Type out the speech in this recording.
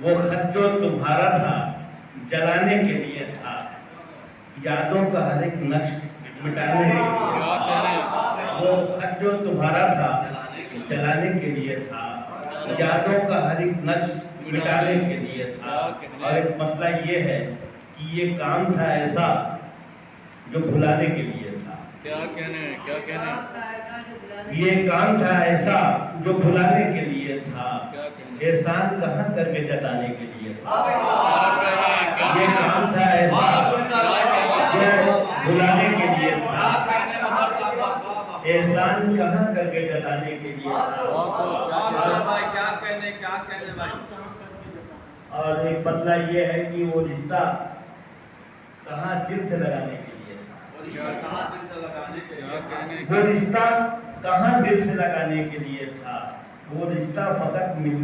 वो खत जो तुम्हारा था जलाने के लिए था, यादों का हर एक नक्श मिटाने के लिए। वो खत जो तुम्हारा था जलाने के लिए था, यादों का हर एक नक्श मिटाने के लिए था। और एक मसला ये है कि ये काम था ऐसा जो भुलाने के लिए था। क्या कहने ये काम था ऐसा जो भुलाने के लिए था, क्या कहने एहसान कहाँ करके जताने के लिए था। क्या ये काम था ऐसा जो भुलाने के लिए था, एहसान कहाँ करके जताने के लिए था। क्या कहने भाई। और एक बदला ये है कि वो रिश्ता कहाँ दिल से लगाने के लिए था। वो रिश्ता कहाँ दिल से लगाने के लिए था। वो रिश्ता फकत मिलने